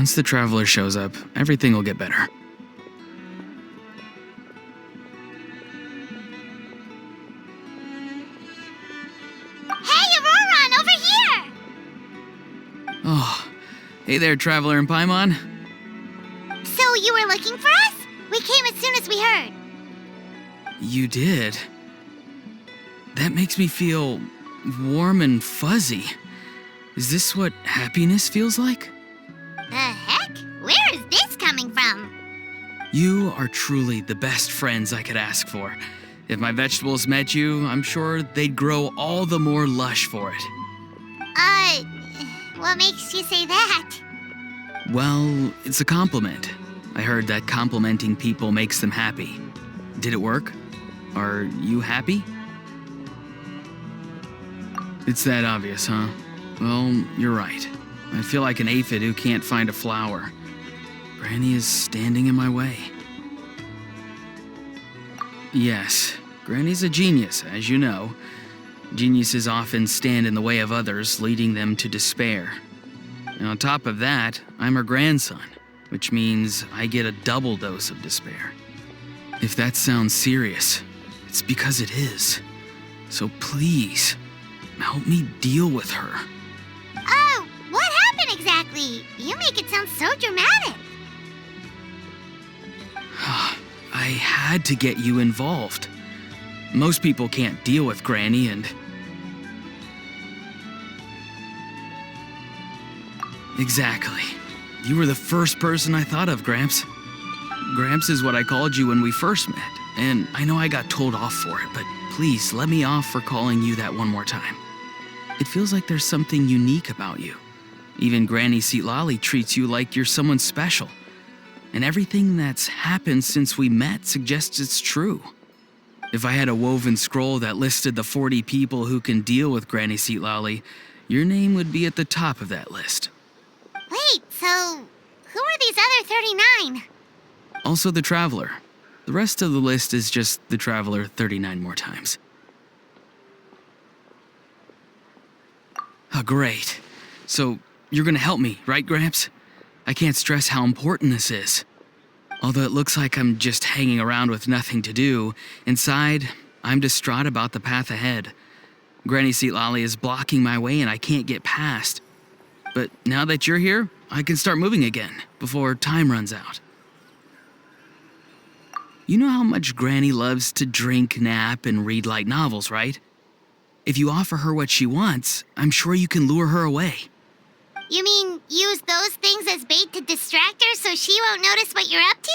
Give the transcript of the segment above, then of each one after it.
Once the traveler shows up, everything will get better. Hey, Ororon, over here! Oh, hey there, traveler in Paimon. So you were looking for us? We came as soon as we heard. You did? That makes me feel warm and fuzzy. Is this what happiness feels like? The heck? Where is this coming from? You are truly the best friends I could ask for. If my vegetables met you, I'm sure they'd grow all the more lush for it. What makes you say that? Well, it's a compliment. I heard that complimenting people makes them happy. Did it work? Are you happy? It's that obvious, huh? Well, you're right. I feel like an aphid who can't find a flower. Granny is standing in my way. Yes, Granny's a genius, as you know. Geniuses often stand in the way of others, leading them to despair. And on top of that, I'm her grandson, which means I get a double dose of despair. If that sounds serious, it's because it is. So please, help me deal with her. Oh, what happened exactly? You make it sound so dramatic. I had to get you involved. Most people can't deal with Granny and... Exactly. You were the first person I thought of, Gramps. Gramps is what I called you when we first met, and I know I got told off for it, but please let me off for calling you that one more time. It feels like there's something unique about you. Even Granny Citlali treats you like you're someone special. And everything that's happened since we met suggests it's true. If I had a woven scroll that listed the 40 people who can deal with Granny Citlali, your name would be at the top of that list. Wait, so who are these other 39? Also the Traveler. The rest of the list is just the Traveler 39 more times. Oh, great. So, you're gonna help me, right, Gramps? I can't stress how important this is. Although it looks like I'm just hanging around with nothing to do, inside, I'm distraught about the path ahead. Granny Citlali is blocking my way and I can't get past. But now that you're here, I can start moving again, before time runs out. You know how much Granny loves to drink, nap, and read light novels, right? If you offer her what she wants, I'm sure you can lure her away. You mean use those things as bait to distract her so she won't notice what you're up to?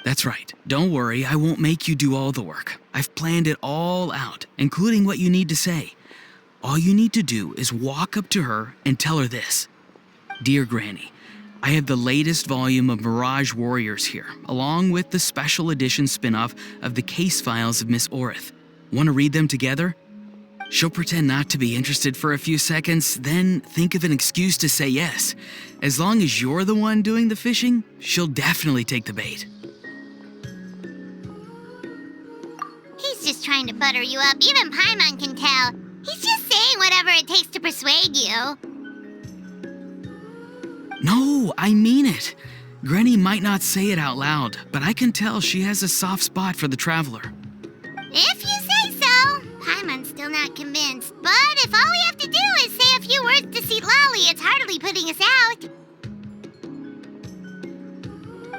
That's right. Don't worry, I won't make you do all the work. I've planned it all out, including what you need to say. All you need to do is walk up to her and tell her this. Dear Granny, I have the latest volume of Mirage Warriors here, along with the special edition spin-off of the case files of Miss Orith. Want to read them together? She'll pretend not to be interested for a few seconds, then think of an excuse to say yes. As long as you're the one doing the fishing, she'll definitely take the bait. He's just trying to butter you up. Even Paimon can tell. He's just saying whatever it takes to persuade you. No, I mean it. Granny might not say it out loud, but I can tell she has a soft spot for the Traveler. If you say so. Paimon's still not convinced. But if all we have to do is say a few words to Citlali, it's hardly putting us out.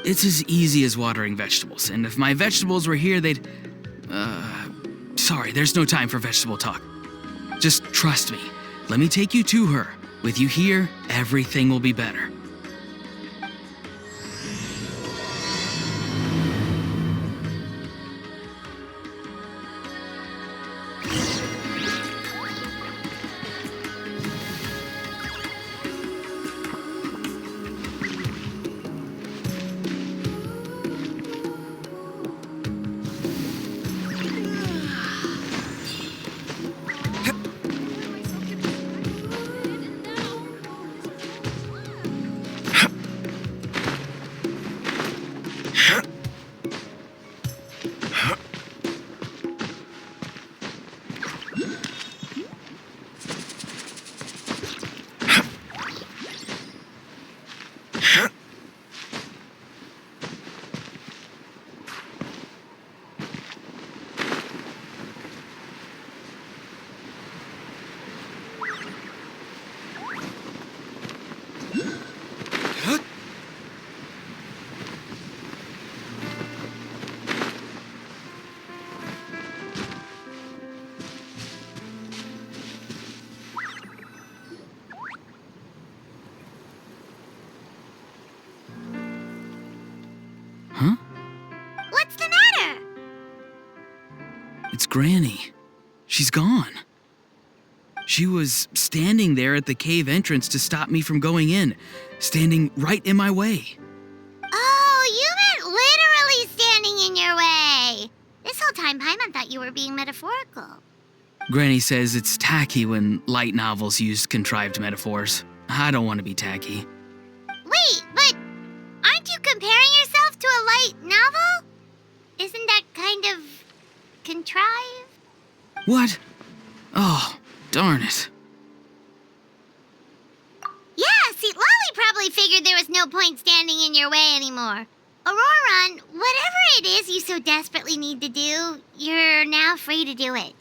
It's as easy as watering vegetables, and if my vegetables were here, they'd... Sorry, there's no time for vegetable talk. Just trust me. Let me take you to her. With you here, everything will be better. Huh? What's the matter? It's Granny. She's gone. She was standing there at the cave entrance to stop me from going in, standing right in my way. Oh, you meant literally standing in your way. This whole time, Paimon thought you were being metaphorical. Granny says it's tacky when light novels use contrived metaphors. I don't want to be tacky. Wait, but aren't you comparing yourself to a light novel? Isn't that kind of contrived? What? Oh, darn it. Yeah, Citlali probably figured there was no point standing in your way anymore. Ororon, whatever it is you so desperately need to do, you're now free to do it.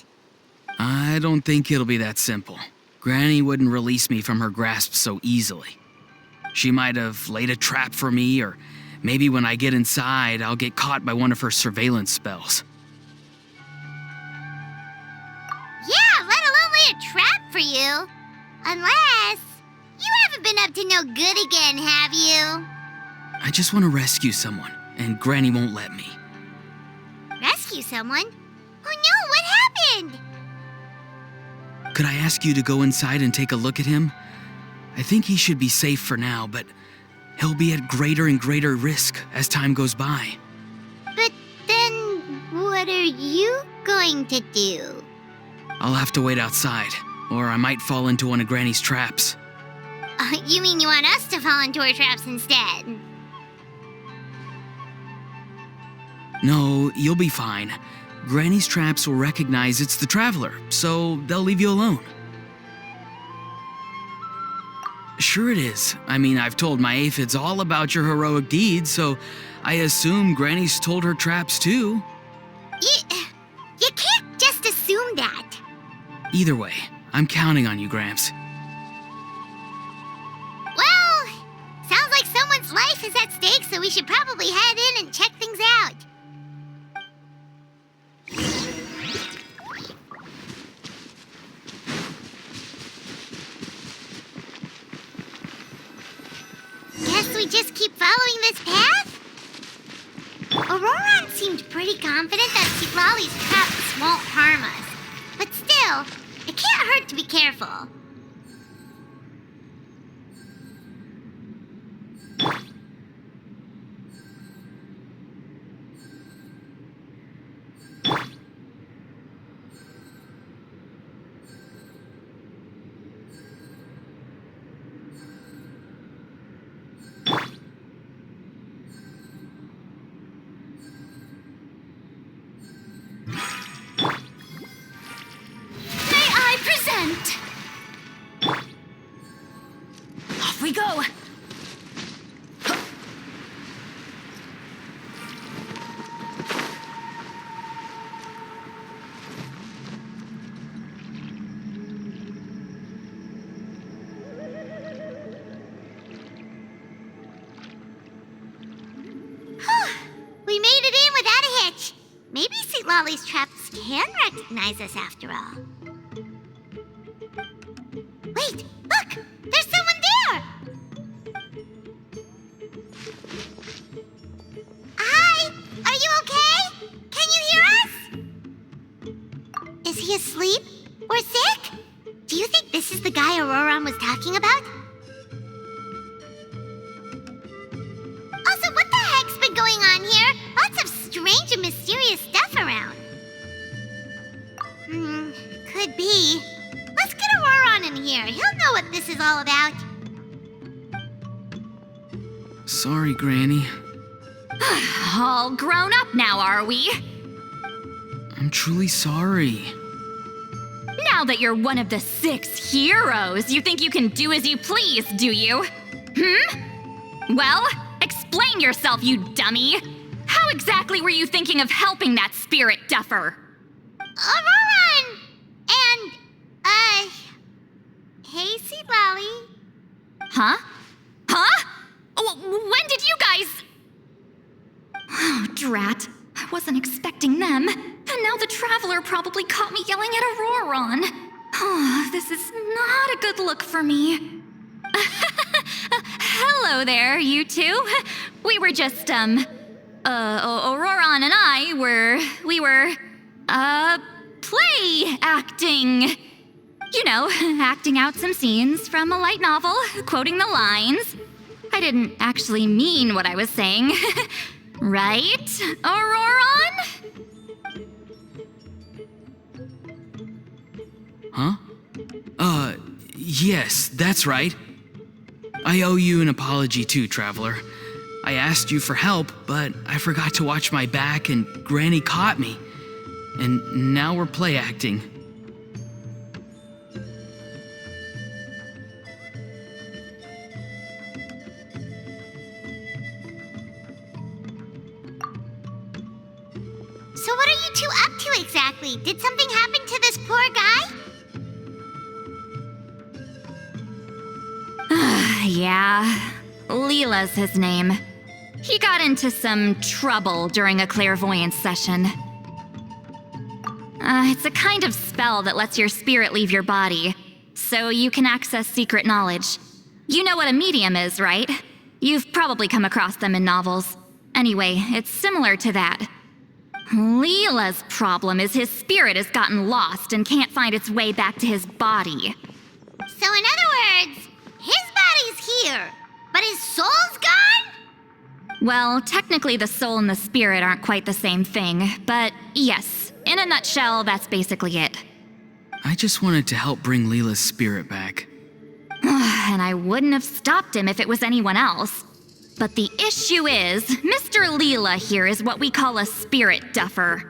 I don't think it'll be that simple. Granny wouldn't release me from her grasp so easily. She might have laid a trap for me, or maybe when I get inside, I'll get caught by one of her surveillance spells. Yeah, let alone lay a trap for you. Unless you haven't been up to no good again, have you? I just want to rescue someone, and Granny won't let me. Rescue someone? Oh no, what happened? Could I ask you to go inside and take a look at him? I think he should be safe for now, but he'll be at greater and greater risk as time goes by. But then, what are you going to do? I'll have to wait outside, or I might fall into one of Granny's traps. You mean you want us to fall into her traps instead? No, you'll be fine. Granny's traps will recognize it's the traveler, so they'll leave you alone. Sure it is. I mean, I've told my aphids all about your heroic deeds, so I assume Granny's told her traps too. You can't just assume that. Either way, I'm counting on you, Gramps. Well, sounds like someone's life is at stake, so we should probably head in and check things out. Guess we just keep following this path? Ororon seemed pretty confident that Citlali's traps won't harm us. But still, it can't hurt to be careful. Off we go! hitch. Maybe Citlali's traps can recognize us after all. Wait, look! There's someone there! Hi! Are you okay? Can you hear us? Is he asleep? Or sick? Do you think this is the guy Ororon was talking about? Also, what the heck's been going on here? Lots of strange and mysterious stuff around. Could be. Let's get Ororon in here. He'll know what this is all about. Sorry, Granny. All grown up now, are we? I'm truly sorry. Now that you're one of the 6 heroes, you think you can do as you please, do you? Well, explain yourself, you dummy! How exactly were you thinking of helping that spirit duffer? Ororon! And, hey, Citlali. Huh? When did you guys... Oh, drat. I wasn't expecting them. And now the Traveler probably caught me yelling at Ororon. Oh, this is not a good look for me. Hello there, you two. We were just, Ororon and I we were play acting. You know, acting out some scenes from a light novel, quoting the lines. I didn't actually mean what I was saying. Right, Ororon? Huh? Yes, that's right. I owe you an apology too, Traveler. I asked you for help, but I forgot to watch my back and Granny caught me. And now we're play acting. So what are you two up to exactly? Did something happen to this poor guy? Yeah, Leela's his name. He got into some trouble during a clairvoyance session. It's a kind of spell that lets your spirit leave your body, so you can access secret knowledge. You know what a medium is, right? You've probably come across them in novels. Anyway, it's similar to that. Leela's problem is his spirit has gotten lost and can't find its way back to his body. So in other words, his body's here, but his soul's gone? Well, technically the soul and the spirit aren't quite the same thing, but yes, in a nutshell, that's basically it. I just wanted to help bring Leela's spirit back. And I wouldn't have stopped him if it was anyone else. But the issue is, Mr. Leela here is what we call a spirit duffer.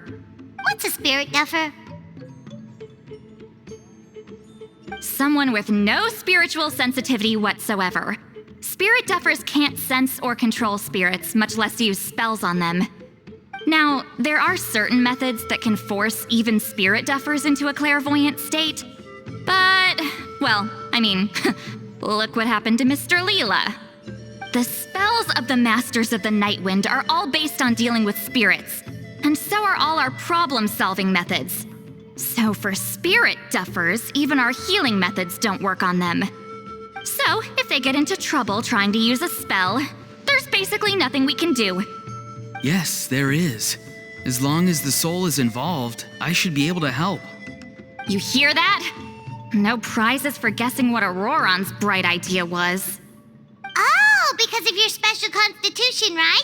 What's a spirit duffer? Someone with no spiritual sensitivity whatsoever. Spirit duffers can't sense or control spirits, much less use spells on them. Now, there are certain methods that can force even spirit duffers into a clairvoyant state. But, well, I mean, look what happened to Mr. Leela. The spells of the Masters of the Nightwind are all based on dealing with spirits, and so are all our problem-solving methods. So for spirit duffers, even our healing methods don't work on them. So, if they get into trouble trying to use a spell, there's basically nothing we can do. Yes, there is. As long as the soul is involved, I should be able to help. You hear that? No prizes for guessing what Ororon's bright idea was. Oh, because of your special constitution, right?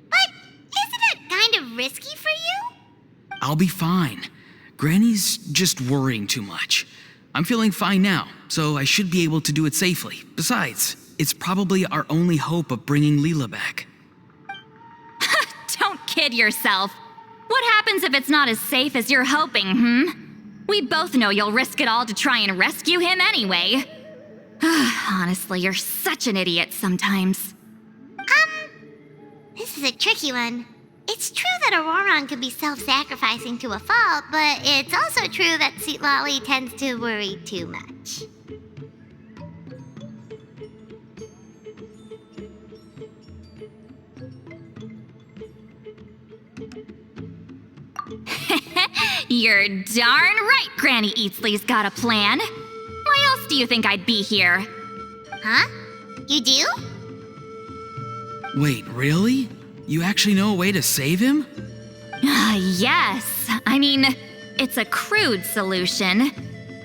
But isn't it kind of risky for you? I'll be fine. Granny's just worrying too much. I'm feeling fine now, so I should be able to do it safely. Besides, it's probably our only hope of bringing Leela back. Don't kid yourself. What happens if it's not as safe as you're hoping, We both know you'll risk it all to try and rescue him anyway. Honestly, you're such an idiot sometimes. This is a tricky one. It's true that Ororon could be self-sacrificing to a fault, but it's also true that Citlali tends to worry too much. You're darn right Granny Eatsley's got a plan. Why else do you think I'd be here? Huh? You do? Wait, really? You actually know a way to save him? Yes. I mean, it's a crude solution.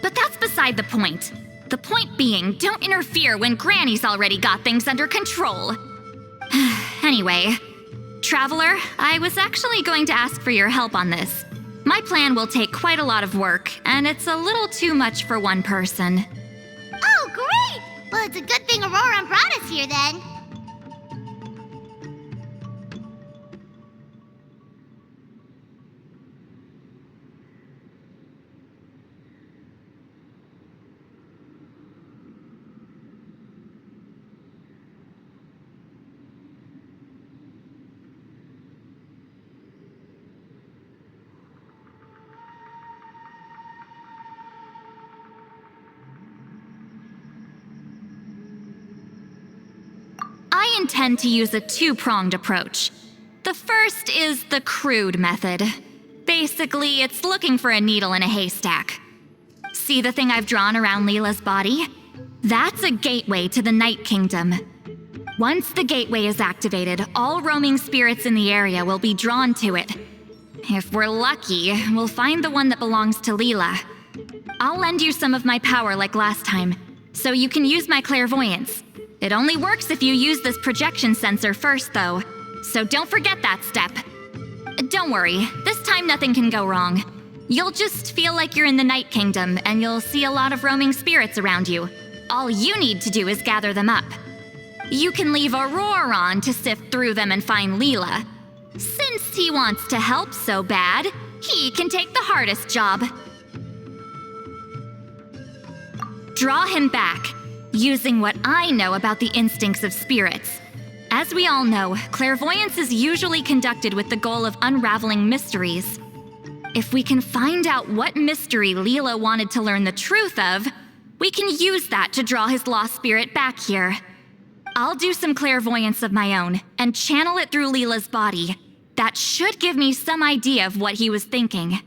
But that's beside the point. The point being, don't interfere when Granny's already got things under control. Anyway, Traveler, I was actually going to ask for your help on this. My plan will take quite a lot of work, and it's a little too much for one person. Oh, great! Well, it's a good thing Ororon brought us here then. I intend to use a two-pronged approach. The first is the crude method. Basically, it's looking for a needle in a haystack. See the thing I've drawn around Leela's body? That's a gateway to the Night Kingdom. Once the gateway is activated, all roaming spirits in the area will be drawn to it. If we're lucky, we'll find the one that belongs to Leela. I'll lend you some of my power like last time, so you can use my clairvoyance. It only works if you use this projection sensor first, though, so don't forget that step. Don't worry, this time nothing can go wrong. You'll just feel like you're in the Night Kingdom, and you'll see a lot of roaming spirits around you. All you need to do is gather them up. You can leave Ororon to sift through them and find Leela. Since he wants to help so bad, he can take the hardest job. Draw him back, using what I know about the instincts of spirits. As we all know, clairvoyance is usually conducted with the goal of unraveling mysteries. If we can find out what mystery Leela wanted to learn the truth of, we can use that to draw his lost spirit back here. I'll do some clairvoyance of my own and channel it through Leela's body. That should give me some idea of what he was thinking.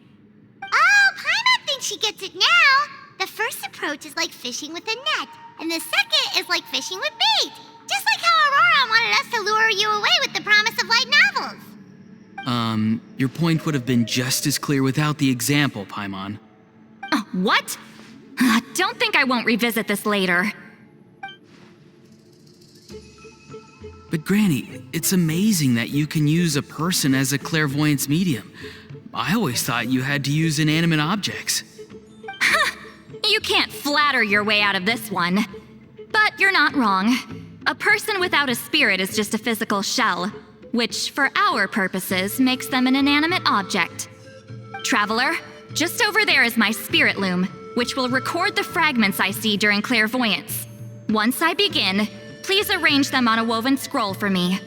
Oh, Paimon thinks she gets it now. The first approach is like fishing with a net, and the second is like fishing with bait. Just like how Ororon wanted us to lure you away with the promise of light novels. Your point would have been just as clear without the example, Paimon. What? Don't think I won't revisit this later. But Granny, it's amazing that you can use a person as a clairvoyance medium. I always thought you had to use inanimate objects. You can't flatter your way out of this one. But you're not wrong. A person without a spirit is just a physical shell, which, for our purposes, makes them an inanimate object. Traveler, just over there is my spirit loom, which will record the fragments I see during clairvoyance. Once I begin, please arrange them on a woven scroll for me.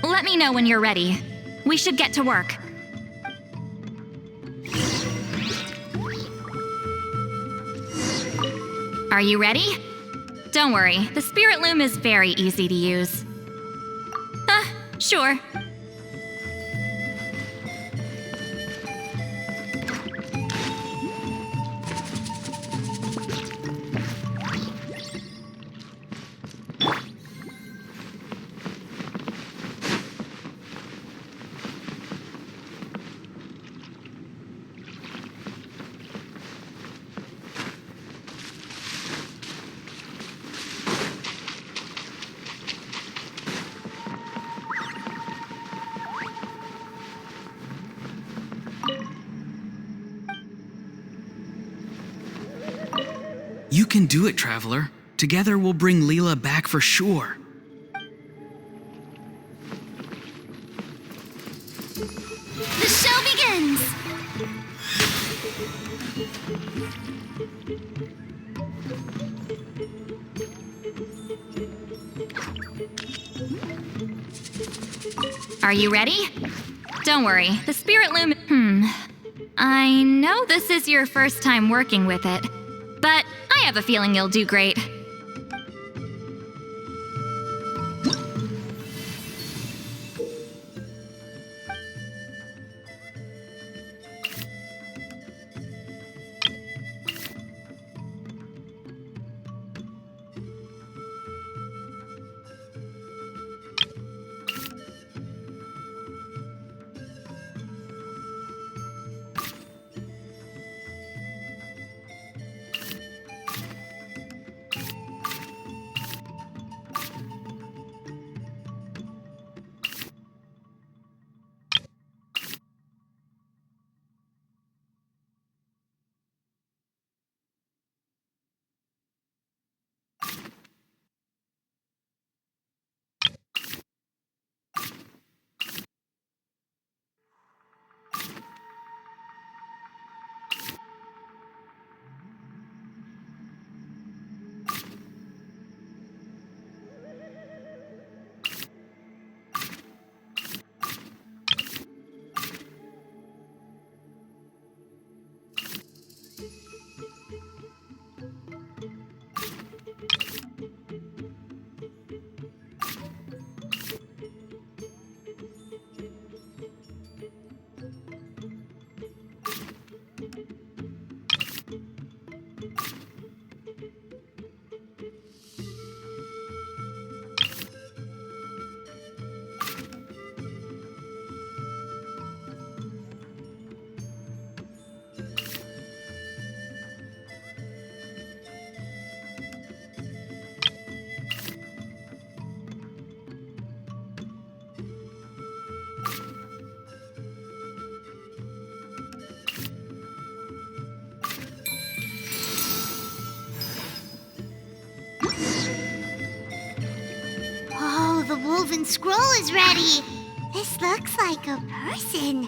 Let me know when you're ready. We should get to work. Are you ready? Don't worry, the spirit loom is very easy to use. Sure. You can do it, Traveler. Together we'll bring Leela back for sure. The show begins! Are you ready? Don't worry, the spirit loom... I know this is your first time working with it, but I have a feeling you'll do great. woven scroll is ready. This looks like a person.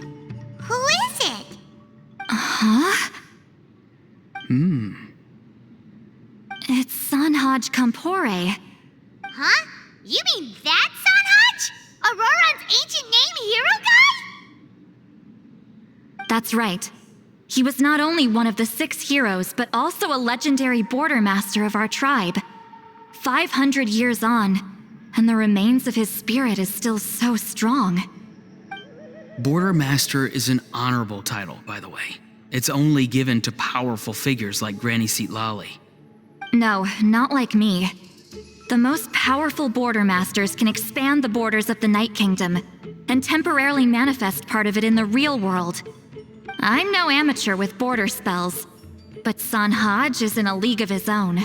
Who is it? Huh? It's Sanhaj Kampore. Huh? You mean that Sanhaj? Ororon's ancient name hero guy? That's right. He was not only one of the 6 heroes, but also a legendary border master of our tribe. 500 years on, and the remains of his spirit is still so strong. Border Master is an honorable title, by the way. It's only given to powerful figures like Granny Citlali. No, not like me. The most powerful border masters can expand the borders of the Night Kingdom and temporarily manifest part of it in the real world. I'm no amateur with border spells, but Sanhaj is in a league of his own.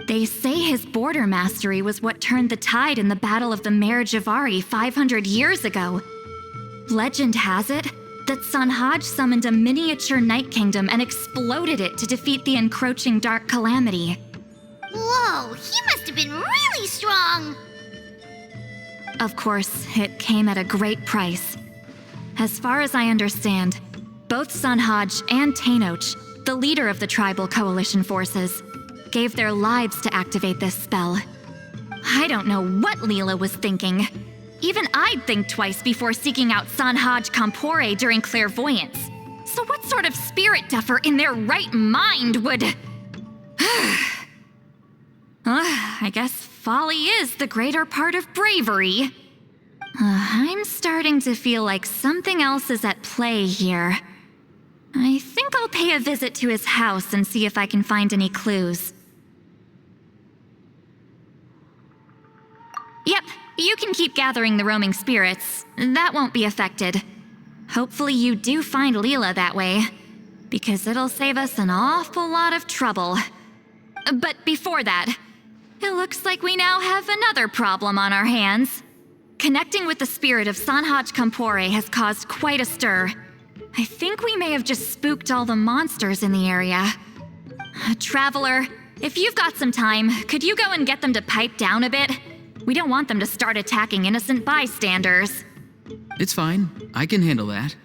They say his border mastery was what turned the tide in the Battle of the Mare Javari 500 years ago. Legend has it that Sanhaj summoned a miniature Night Kingdom and exploded it to defeat the encroaching Dark Calamity. Whoa, he must have been really strong! Of course, it came at a great price. As far as I understand, both Sanhaj and Tainoch, the leader of the tribal coalition forces, gave their lives to activate this spell. I don't know what Leela was thinking. Even I'd think twice before seeking out Sanhaj Kampore during clairvoyance. So what sort of spirit duffer in their right mind would... I guess folly is the greater part of bravery. I'm starting to feel like something else is at play here. I think I'll pay a visit to his house and see if I can find any clues. Yep, you can keep gathering the roaming spirits. That won't be affected. Hopefully you do find Leela that way, because it'll save us an awful lot of trouble. But before that, it looks like we now have another problem on our hands. Connecting with the spirit of Sanhaj Kampore has caused quite a stir. I think we may have just spooked all the monsters in the area. Traveler, if you've got some time, could you go and get them to pipe down a bit? We don't want them to start attacking innocent bystanders. It's fine. I can handle that.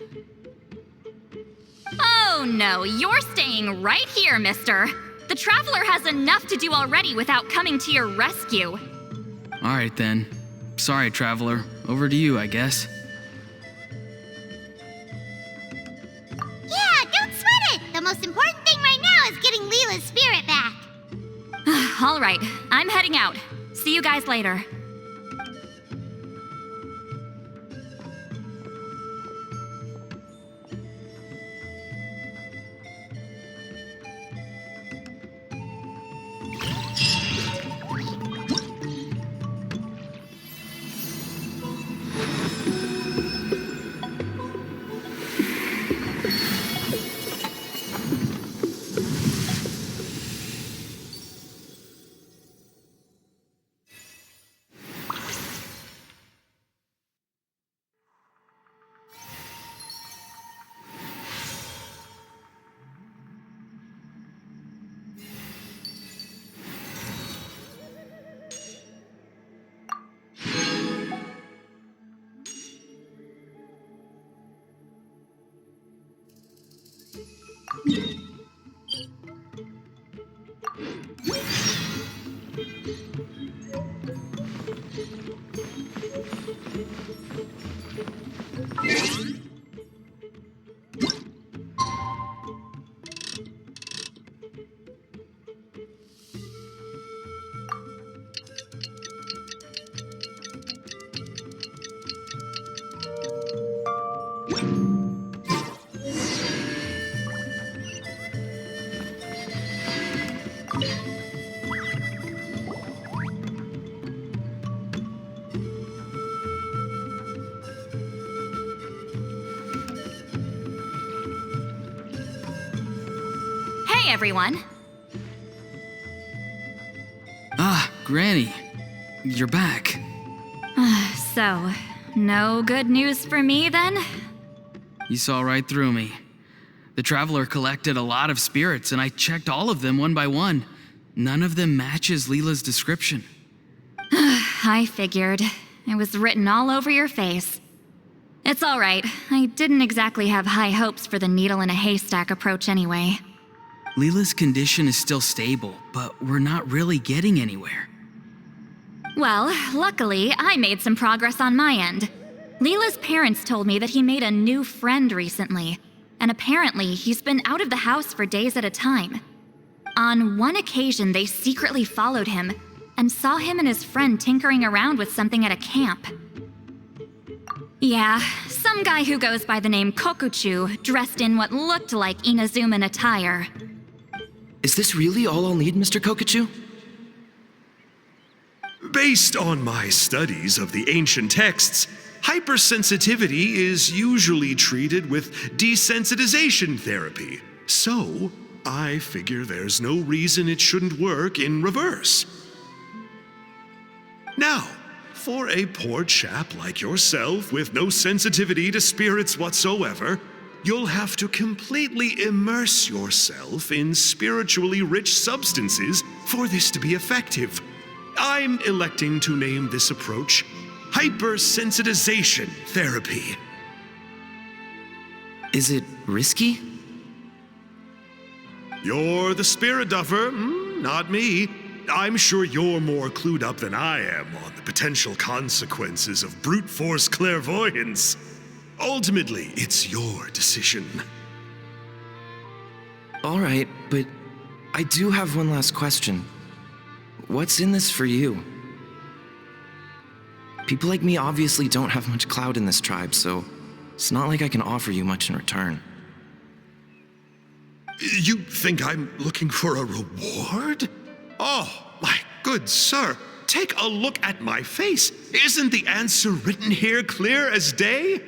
Oh no, you're staying right here, mister. The Traveler has enough to do already without coming to your rescue. All right then. Sorry, Traveler. Over to you, I guess. Yeah, don't sweat it! The most important thing right now is getting Leela's spirit back. All right, I'm heading out. See you guys later. Hey, everyone. Ah, Granny. You're back. So, no good news for me then? You saw right through me. The Traveler collected a lot of spirits, and I checked all of them one by one. None of them matches Leela's description. I figured. It was written all over your face. It's all right. I didn't exactly have high hopes for the needle in a haystack approach anyway. Leela's condition is still stable, but we're not really getting anywhere. Well, luckily, I made some progress on my end. Leela's parents told me that he made a new friend recently, and apparently he's been out of the house for days at a time. On one occasion, they secretly followed him and saw him and his friend tinkering around with something at a camp. Yeah, some guy who goes by the name Kokuchu, dressed in what looked like Inazuman attire. Is this really all I'll need, Mr. Kokuchu? Based on my studies of the ancient texts, hypersensitivity is usually treated with desensitization therapy. So, I figure there's no reason it shouldn't work in reverse. Now, for a poor chap like yourself with no sensitivity to spirits whatsoever, you'll have to completely immerse yourself in spiritually rich substances for this to be effective. I'm electing to name this approach hypersensitization therapy. Is it risky? You're the spirit duffer, not me. I'm sure you're more clued up than I am on the potential consequences of brute force clairvoyance. Ultimately, it's your decision. All right, but I do have one last question. What's in this for you? People like me obviously don't have much clout in this tribe, so it's not like I can offer you much in return. You think I'm looking for a reward? Oh, my good sir, take a look at my face. Isn't the answer written here clear as day?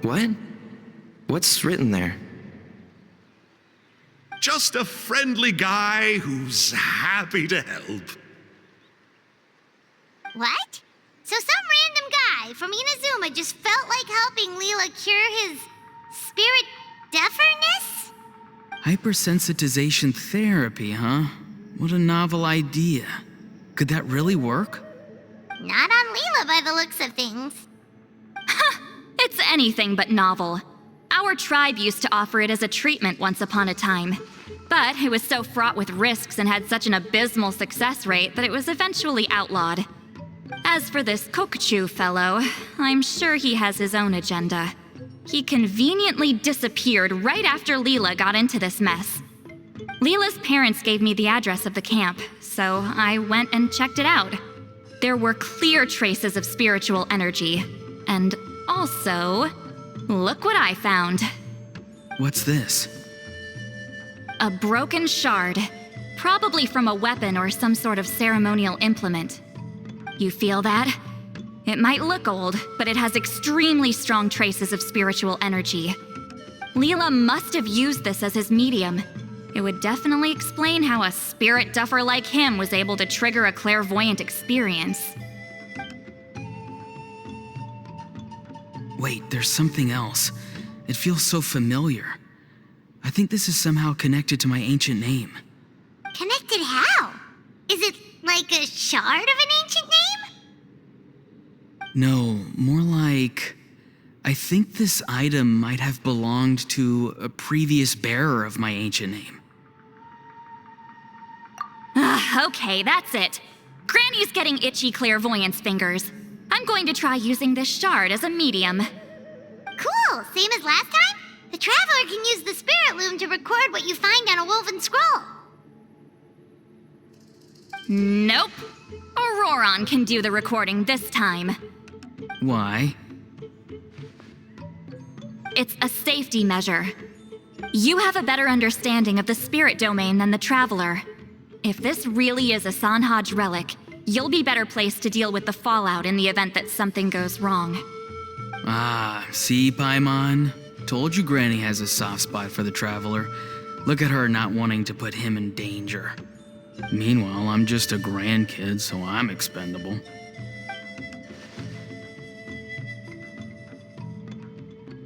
What? What's written there? Just a friendly guy who's happy to help. What? So some random guy from Inazuma just felt like helping Leela cure his spirit deaferness? Hypersensitization therapy, huh? What a novel idea. Could that really work? Not on Leela by the looks of things. It's anything but novel. Our tribe used to offer it as a treatment once upon a time. But it was so fraught with risks and had such an abysmal success rate that it was eventually outlawed. As for this Kokuchu fellow, I'm sure he has his own agenda. He conveniently disappeared right after Leela got into this mess. Leela's parents gave me the address of the camp, so I went and checked it out. There were clear traces of spiritual energy. And also, look what I found. What's this? A broken shard, probably from a weapon or some sort of ceremonial implement. You feel that? It might look old, but it has extremely strong traces of spiritual energy. Leela must have used this as his medium. It would definitely explain how a spirit duffer like him was able to trigger a clairvoyant experience. Wait, there's something else. It feels so familiar. I think this is somehow connected to my ancient name. Connected how? Is it like a shard of an ancient name? No, more like... I think this item might have belonged to a previous bearer of my ancient name. Okay, that's it. Granny's getting itchy clairvoyance fingers. I'm going to try using this shard as a medium. Cool, same as last time? The Traveler can use the Spirit Loom to record what you find on a woven scroll. Nope. Ororon can do the recording this time. Why? It's a safety measure. You have a better understanding of the spirit domain than the Traveler. If this really is a Sanhaj relic, you'll be better placed to deal with the fallout in the event that something goes wrong. Ah, see, Paimon? Told you Granny has a soft spot for the Traveler. Look at her not wanting to put him in danger. Meanwhile, I'm just a grandkid, so I'm expendable.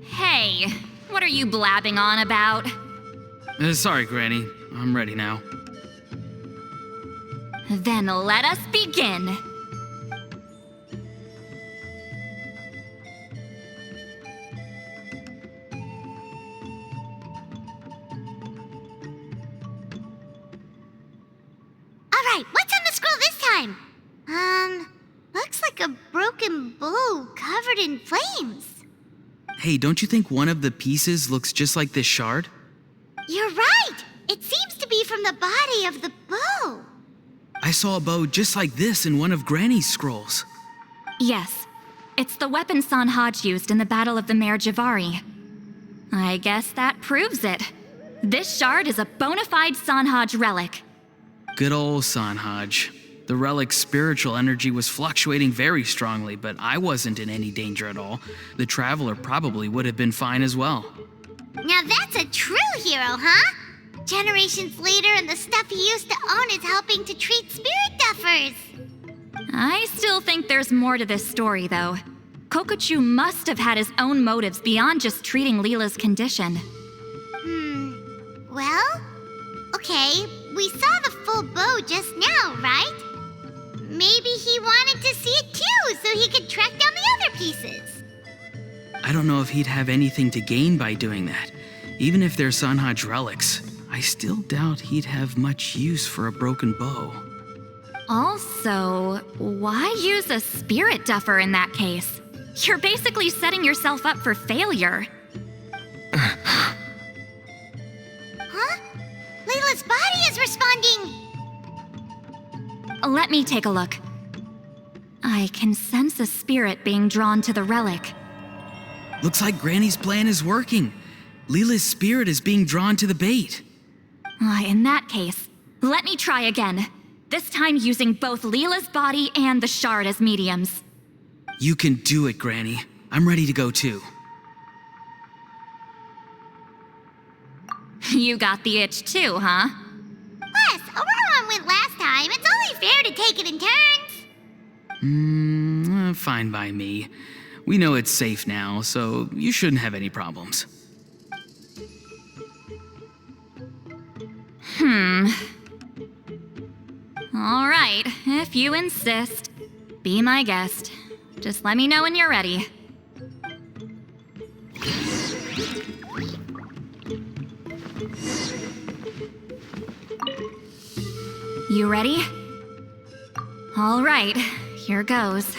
Hey, what are you blabbing on about? Sorry, Granny. I'm ready now. Then let us begin. Alright, what's on the scroll this time? Looks like a broken bow covered in flames. Hey, don't you think one of the pieces looks just like this shard? You're right! It seems to be from the body of the bow. I saw a bow just like this in one of Granny's scrolls. Yes, it's the weapon Sanhaj used in the Battle of the Mare Javari. I guess that proves it. This shard is a bona fide Sanhaj relic. Good old Sanhaj. The relic's spiritual energy was fluctuating very strongly, but I wasn't in any danger at all. The Traveler probably would have been fine as well. Now that's a true hero, huh? Generations later and the stuff he used to own is helping to treat spirit duffers. I still think there's more to this story, though. Kokochu must have had his own motives beyond just treating Leela's condition. Well, okay, we saw the full bow just now, right? Maybe he wanted to see it too, so he could track down the other pieces. I don't know if he'd have anything to gain by doing that. Even if they're Sanhaj relics, I still doubt he'd have much use for a broken bow. Also, why use a spirit duffer in that case? You're basically setting yourself up for failure. Huh? Layla's body is responding! Let me take a look. I can sense a spirit being drawn to the relic. Looks like Granny's plan is working. Leela's spirit is being drawn to the bait. In that case, let me try again. This time using both Leela's body and the shard as mediums. You can do it, Granny. I'm ready to go too. You got the itch too, huh? Plus, Ororon went last time. It's only fair to take it in turns. Fine by me. We know it's safe now, so you shouldn't have any problems. All right, if you insist. Be my guest. Just let me know when you're ready. You ready? All right, here goes.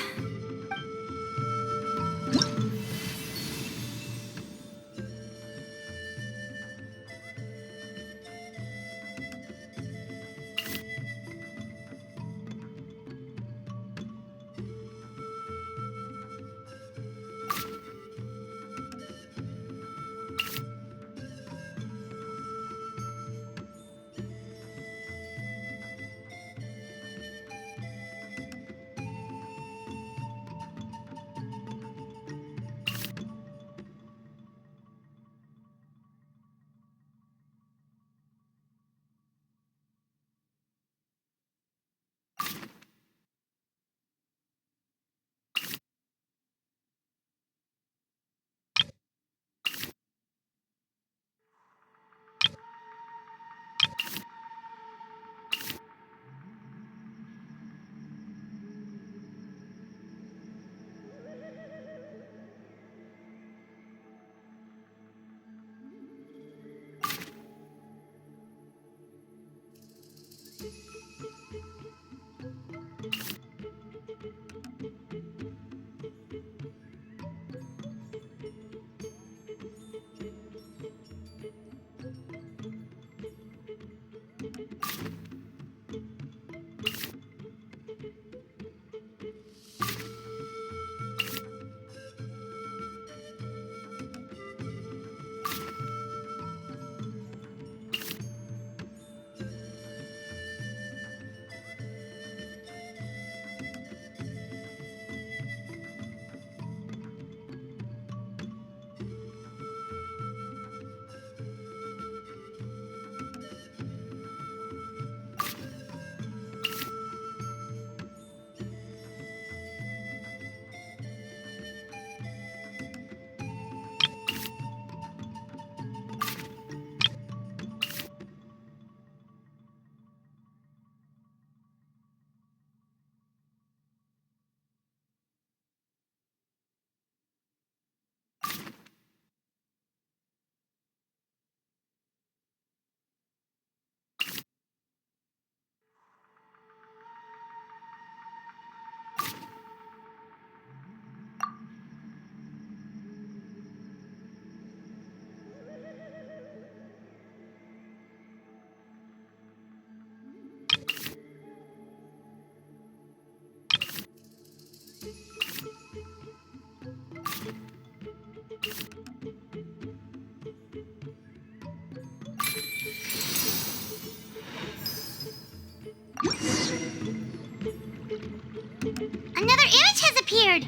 Another image has appeared.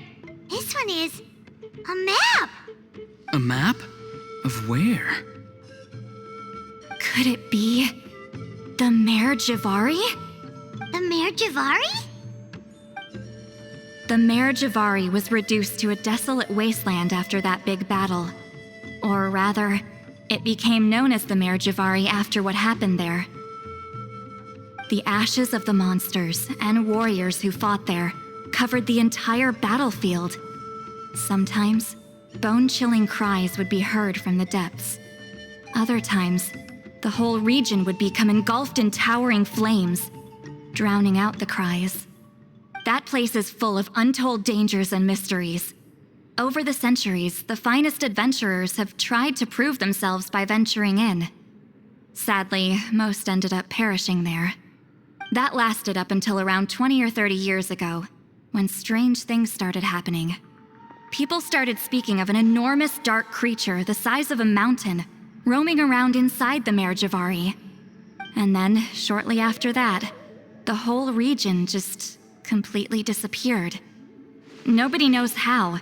This one is a map. A map? Of where? Could it be the Mare Javari? The Mare Javari? The Mare Javari was reduced to a desolate wasteland after that big battle. Or rather, it became known as the Mare Javari after what happened there. The ashes of the monsters and warriors who fought there covered the entire battlefield. Sometimes, bone-chilling cries would be heard from the depths. Other times, the whole region would become engulfed in towering flames, drowning out the cries. That place is full of untold dangers and mysteries. Over the centuries, the finest adventurers have tried to prove themselves by venturing in. Sadly, most ended up perishing there. That lasted up until around 20 or 30 years ago, when strange things started happening. People started speaking of an enormous dark creature the size of a mountain, roaming around inside the Mare Javari. And then, shortly after that, the whole region just completely disappeared. Nobody knows how,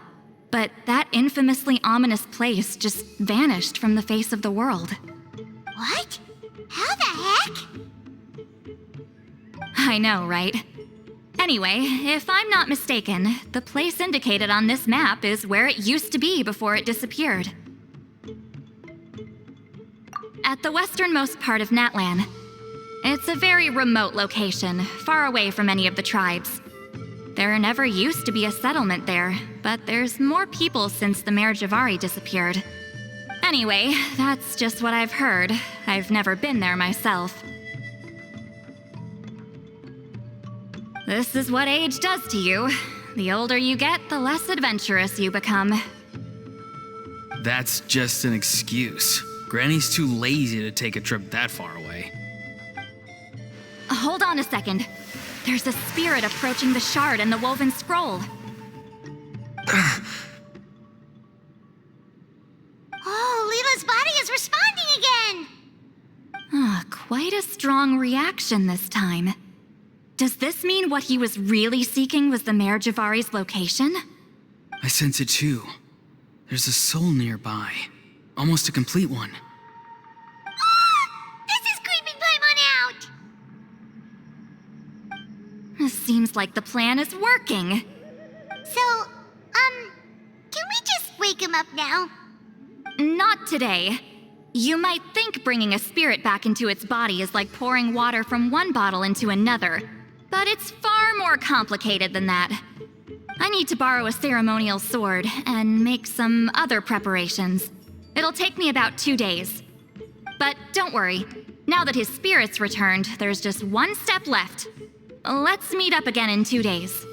but that infamously ominous place just vanished from the face of the world. What? How the heck? I know, right? Anyway, if I'm not mistaken, the place indicated on this map is where it used to be before it disappeared. At the westernmost part of Natlan. It's a very remote location, far away from any of the tribes. There never used to be a settlement there, but there's more people since the Mare Javari disappeared. Anyway, that's just what I've heard. I've never been there myself. This is what age does to you. The older you get, the less adventurous you become. That's just an excuse. Granny's too lazy to take a trip that far away. Hold on a second. There's a spirit approaching the shard and the woven scroll. Oh, Leela's body is responding again! Quite a strong reaction this time. Does this mean what he was really seeking was the Mare Javari's location? I sense it too. There's a soul nearby. Almost a complete one. This is creeping Paimon out! Seems like the plan is working. So, can we just wake him up now? Not today. You might think bringing a spirit back into its body is like pouring water from one bottle into another, but it's far more complicated than that. I need to borrow a ceremonial sword and make some other preparations. It'll take me about 2 days. But don't worry, now that his spirit's returned, there's just one step left. Let's meet up again in 2 days.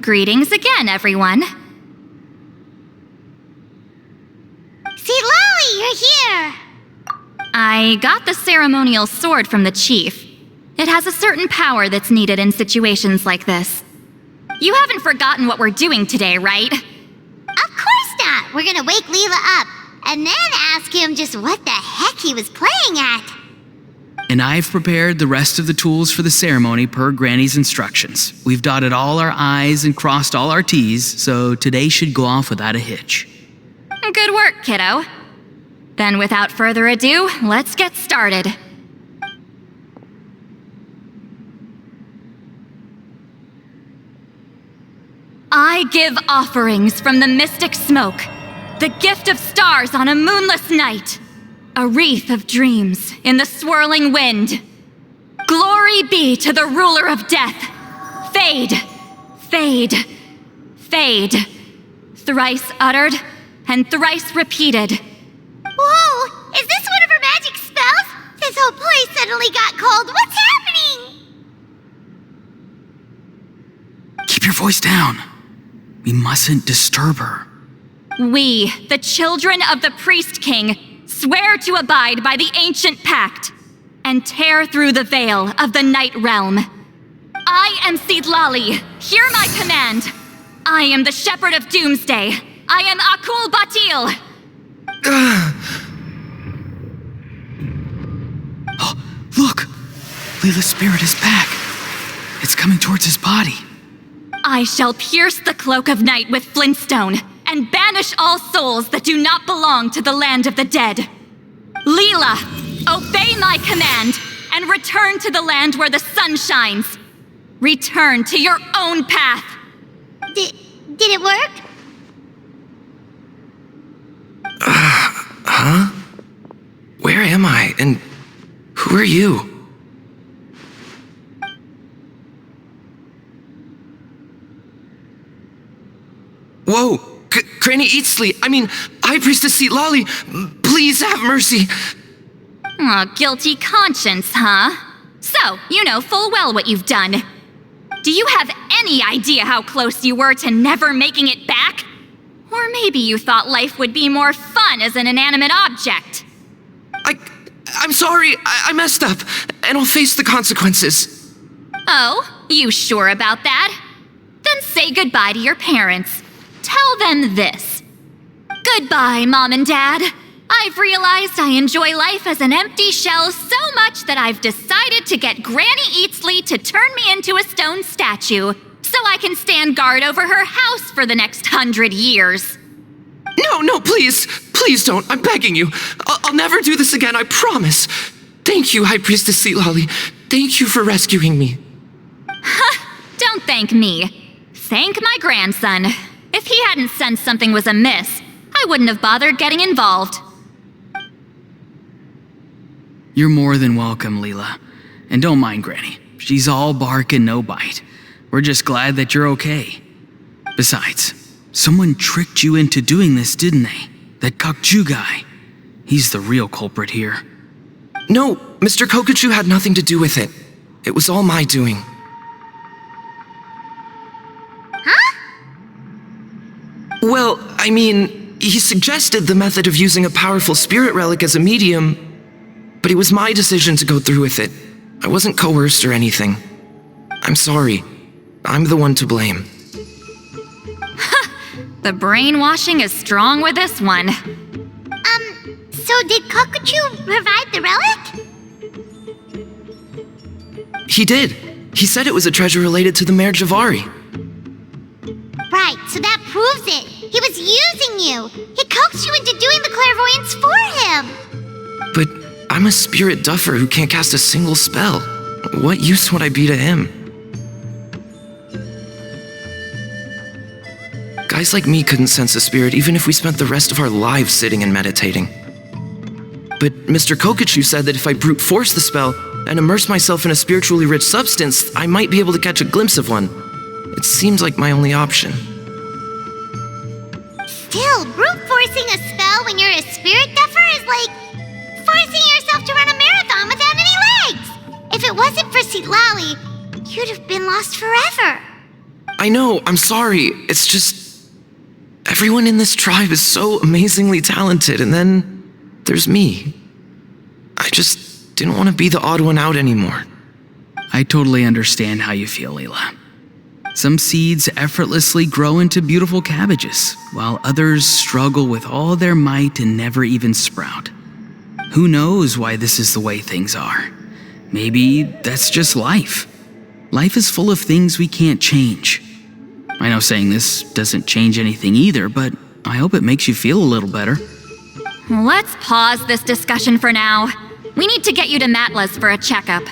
Greetings again, everyone. Citlali, you're here! I got the ceremonial sword from the chief. It has a certain power that's needed in situations like this. You haven't forgotten what we're doing today, right? Of course not! We're gonna wake Leela up, and then ask him just what the heck he was playing at. And I've prepared the rest of the tools for the ceremony per Granny's instructions. We've dotted all our I's and crossed all our T's, so today should go off without a hitch. Good work, kiddo. Then without further ado, let's get started. I give offerings from the mystic smoke, the gift of stars on a moonless night, a wreath of dreams in the swirling wind. Glory be to the ruler of death. Fade, fade, fade. Thrice uttered and thrice repeated. Whoa! Is this one of her magic spells? This whole place suddenly got cold. What's happening? Keep your voice down. We mustn't disturb her. We, the children of the Priest King, swear to abide by the ancient pact and tear through the veil of the Night Realm. I am Citlali. Hear my command. I am the Shepherd of Doomsday. I am Akul Batil. Oh, look! Leela's spirit is back. It's coming towards his body. I shall pierce the cloak of night with flintstone and banish all souls that do not belong to the land of the dead. Leela, obey my command and return to the land where the sun shines. Return to your own path. Did it work? Huh? Where am I? And who are you? Whoa! Granny Eatsley, High Priestess Citlali, please have mercy. Aw, guilty conscience, huh? So, you know full well what you've done. Do you have any idea how close you were to never making it back? Or maybe you thought life would be more fun as an inanimate object. I'm sorry, I messed up, and I'll face the consequences. Oh, you sure about that? Then say goodbye to your parents. Tell them this. Goodbye, Mom and Dad. I've realized I enjoy life as an empty shell so much that I've decided to get Granny Eatsley to turn me into a stone statue so I can stand guard over her house for the next 100 years. No, please don't. I'm begging you. I'll never do this again, I promise. Thank you, High Priestess Citlali. Thank you for rescuing me. Don't thank me. Thank my grandson. If he hadn't sensed something was amiss, I wouldn't have bothered getting involved. You're more than welcome, Leela. And don't mind Granny. She's all bark and no bite. We're just glad that you're okay. Besides, someone tricked you into doing this, didn't they? That Kokju guy. He's the real culprit here. No, Mr. Kokachu had nothing to do with it. It was all my doing. Huh? Well, he suggested the method of using a powerful spirit relic as a medium, but it was my decision to go through with it. I wasn't coerced or anything. I'm sorry. I'm the one to blame. The brainwashing is strong with this one. So did Kokachu provide the relic? He did. He said it was a treasure related to the marriage of Ari. Right, so that proves it. He was using you. He coaxed you into doing the clairvoyance for him. But I'm a spirit duffer who can't cast a single spell. What use would I be to him? Guys like me couldn't sense a spirit even if we spent the rest of our lives sitting and meditating. But Mr. Kokachu said that if I brute force the spell and immerse myself in a spiritually rich substance, I might be able to catch a glimpse of one. It seems like my only option. Still, brute forcing a spell when you're a spirit duffer is like forcing yourself to run a marathon without any legs. If it wasn't for Citlali, you'd have been lost forever. I know, I'm sorry. It's just... everyone in this tribe is so amazingly talented, and then there's me. I just didn't want to be the odd one out anymore. I totally understand how you feel, Leela. Some seeds effortlessly grow into beautiful cabbages, while others struggle with all their might and never even sprout. Who knows why this is the way things are? Maybe that's just life. Life is full of things we can't change. I know saying this doesn't change anything either, but I hope it makes you feel a little better. Let's pause this discussion for now. We need to get you to Matla's for a checkup.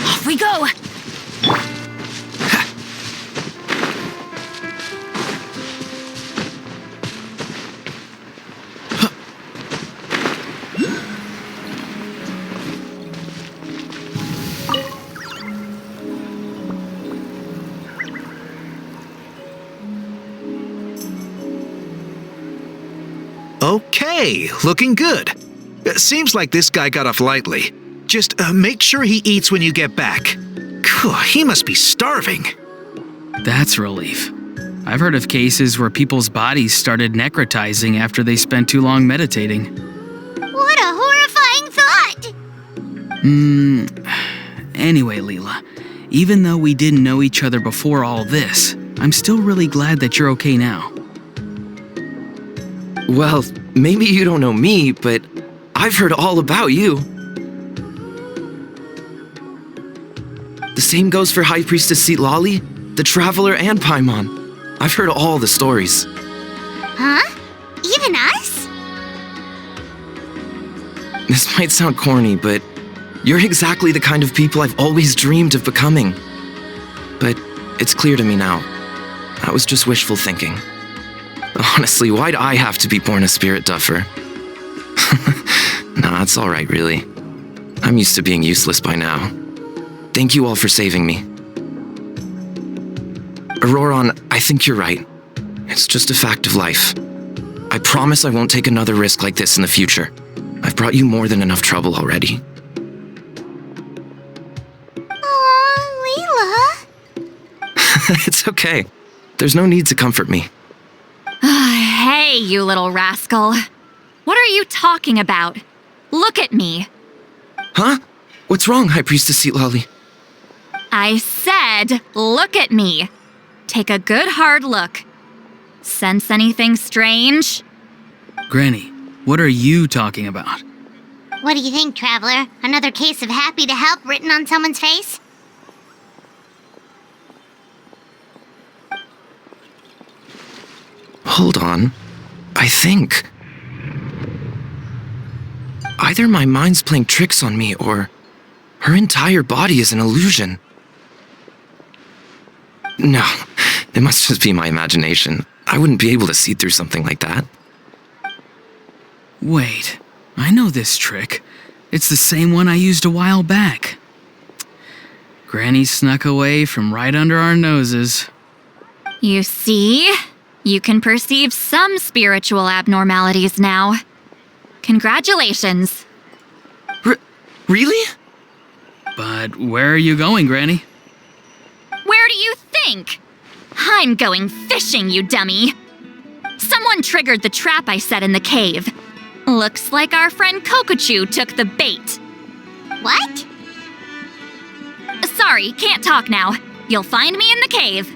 Off we go! Okay, looking good. Seems like this guy got off lightly. Just make sure he eats when you get back. He must be starving. That's a relief. I've heard of cases where people's bodies started necrotizing after they spent too long meditating. What a horrifying thought! Anyway, Leela, even though we didn't know each other before all this, I'm still really glad that you're okay now. Well, maybe you don't know me, but I've heard all about you. The same goes for High Priestess Citlali, the Traveler, and Paimon. I've heard all the stories. Huh? Even us? This might sound corny, but you're exactly the kind of people I've always dreamed of becoming. But it's clear to me now. That was just wishful thinking. Honestly, why'd I have to be born a spirit duffer? Nah, it's alright, really. I'm used to being useless by now. Thank you all for saving me. Ororon, I think you're right. It's just a fact of life. I promise I won't take another risk like this in the future. I've brought you more than enough trouble already. Aw, Leela. It's okay. There's no need to comfort me. Hey, you little rascal. What are you talking about? Look at me. Huh? What's wrong, High Priestess Citlali? I said, look at me. Take a good hard look. Sense anything strange? Granny, what are you talking about? What do you think, Traveler? Another case of happy to help written on someone's face? Hold on. I think either my mind's playing tricks on me or her entire body is an illusion. No, it must just be my imagination. I wouldn't be able to see through something like that. Wait, I know this trick. It's the same one I used a while back. Granny snuck away from right under our noses. You see? You can perceive some spiritual abnormalities now. Congratulations. Really? But where are you going, Granny? Where do you think? I'm going fishing, you dummy. Someone triggered the trap I set in the cave. Looks like our friend Kokochu took the bait. What? Sorry, can't talk now. You'll find me in the cave.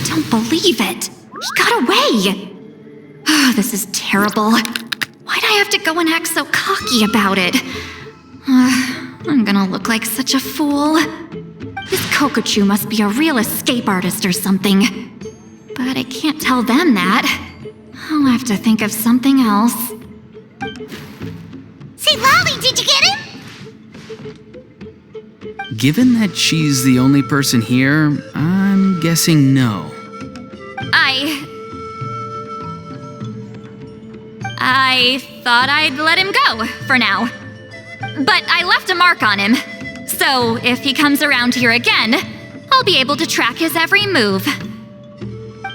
Don't believe it. He got away. Oh, this is terrible. Why'd I have to go and act so cocky about it? I'm gonna look like such a fool. This Kokochu must be a real escape artist or something. But I can't tell them that. I'll have to think of something else. Citlali, did you get him? Given that she's the only person here, I'm guessing no. I thought I'd let him go, for now. But I left a mark on him. So if he comes around here again, I'll be able to track his every move.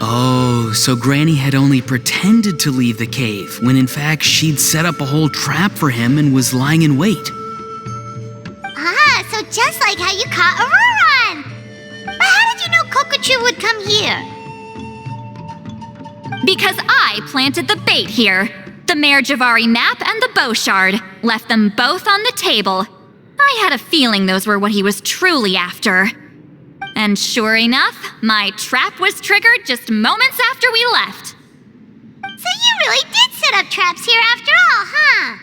Oh, so Granny had only pretended to leave the cave, when in fact she'd set up a whole trap for him and was lying in wait. Ah, so just like how you caught Ororon! But how did you know Kokochu would come here? Because I planted the bait here. The Mare Javari map and the bow shard. Left them both on the table. I had a feeling those were what he was truly after. And sure enough, my trap was triggered just moments after we left. So you really did set up traps here after all, huh?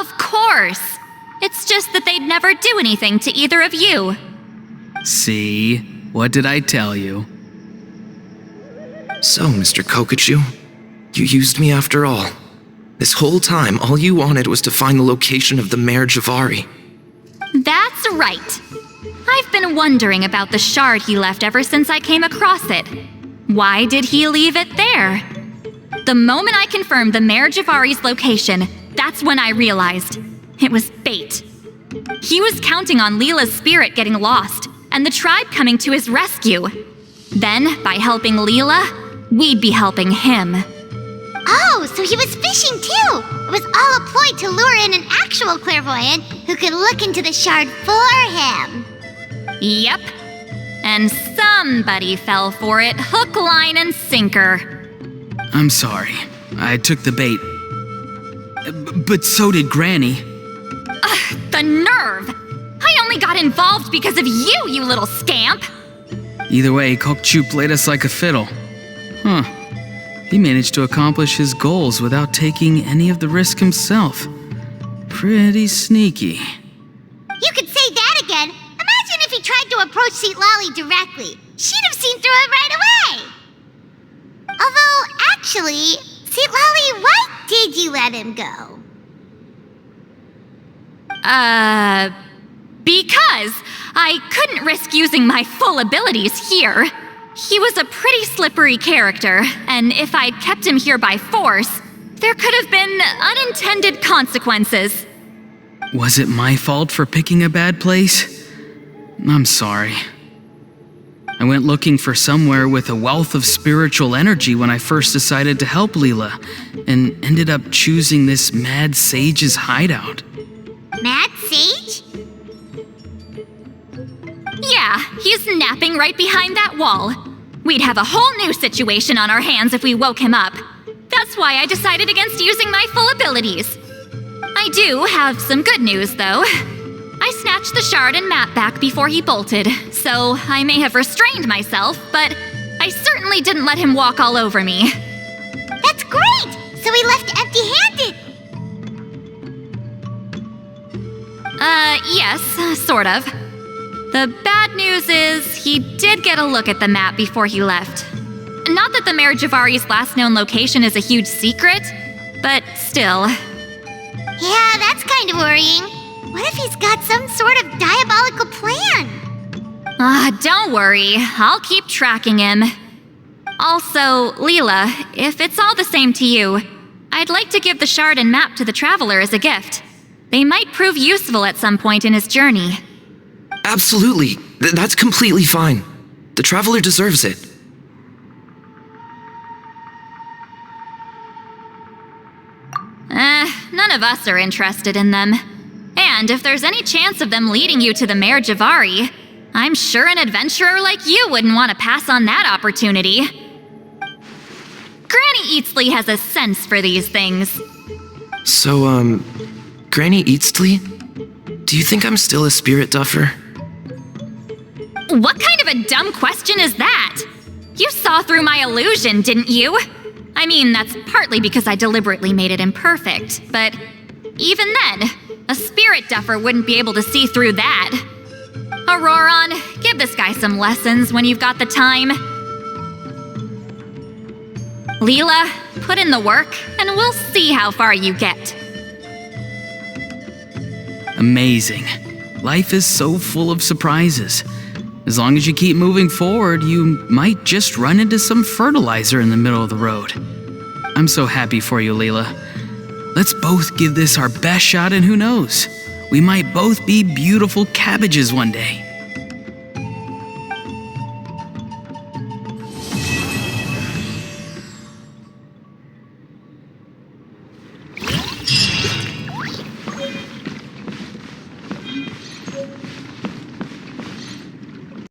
Of course. It's just that they'd never do anything to either of you. See? What did I tell you? So, Mr. Kokochu, you used me after all. This whole time, all you wanted was to find the location of the Mare Javari. That's right. I've been wondering about the shard he left ever since I came across it. Why did he leave it there? The moment I confirmed the Mare Javari's location, that's when I realized it was bait. He was counting on Leela's spirit getting lost, and the tribe coming to his rescue. Then, by helping Leela, we'd be helping him. Oh, so he was fishing too! It was all a ploy to lure in an actual clairvoyant who could look into the shard for him. Yep. And somebody fell for it, hook, line, and sinker. I'm sorry. I took the bait. But so did Granny. Ugh, the nerve! I only got involved because of you, you little scamp! Either way, Kokochu played us like a fiddle. Huh. He managed to accomplish his goals without taking any of the risk himself. Pretty sneaky. You could say that again. Imagine if he tried to approach Citlali directly. She'd have seen through it right away. Although, actually, Citlali, why did you let him go? Because I couldn't risk using my full abilities here. He was a pretty slippery character, and if I'd kept him here by force, there could have been unintended consequences. Was it my fault for picking a bad place? I'm sorry. I went looking for somewhere with a wealth of spiritual energy when I first decided to help Leela, and ended up choosing this mad sage's hideout. Mad Sage? Yeah, he's napping right behind that wall. We'd have a whole new situation on our hands if we woke him up. That's why I decided against using my full abilities. I do have some good news, though. I snatched the shard and map back before he bolted, so I may have restrained myself, but I certainly didn't let him walk all over me. That's great! So we left empty-handed! Yes, sort of. The bad news is he did get a look at the map before he left. Not that the Mayor Javari's last known location is a huge secret, but still. Yeah, that's kind of worrying. What if he's got some sort of diabolical plan? Don't worry. I'll keep tracking him. Also, Leela, if it's all the same to you, I'd like to give the shard and map to the Traveler as a gift. They might prove useful at some point in his journey. Absolutely. That's completely fine. The Traveler deserves it. None of us are interested in them. And if there's any chance of them leading you to the Mayor Javari, I'm sure an adventurer like you wouldn't want to pass on that opportunity. Granny Eatsley has a sense for these things. So, Granny Eatsley? Do you think I'm still a spirit duffer? What kind of a dumb question is that? You saw through my illusion, didn't you? I mean, that's partly because I deliberately made it imperfect, but even then, a spirit duffer wouldn't be able to see through that. Ororon, give this guy some lessons when you've got the time. Leela, put in the work, and we'll see how far you get. Amazing. Life is so full of surprises. As long as you keep moving forward, you might just run into some fertilizer in the middle of the road. I'm so happy for you, Leela. Let's both give this our best shot, and who knows? We might both be beautiful cabbages one day.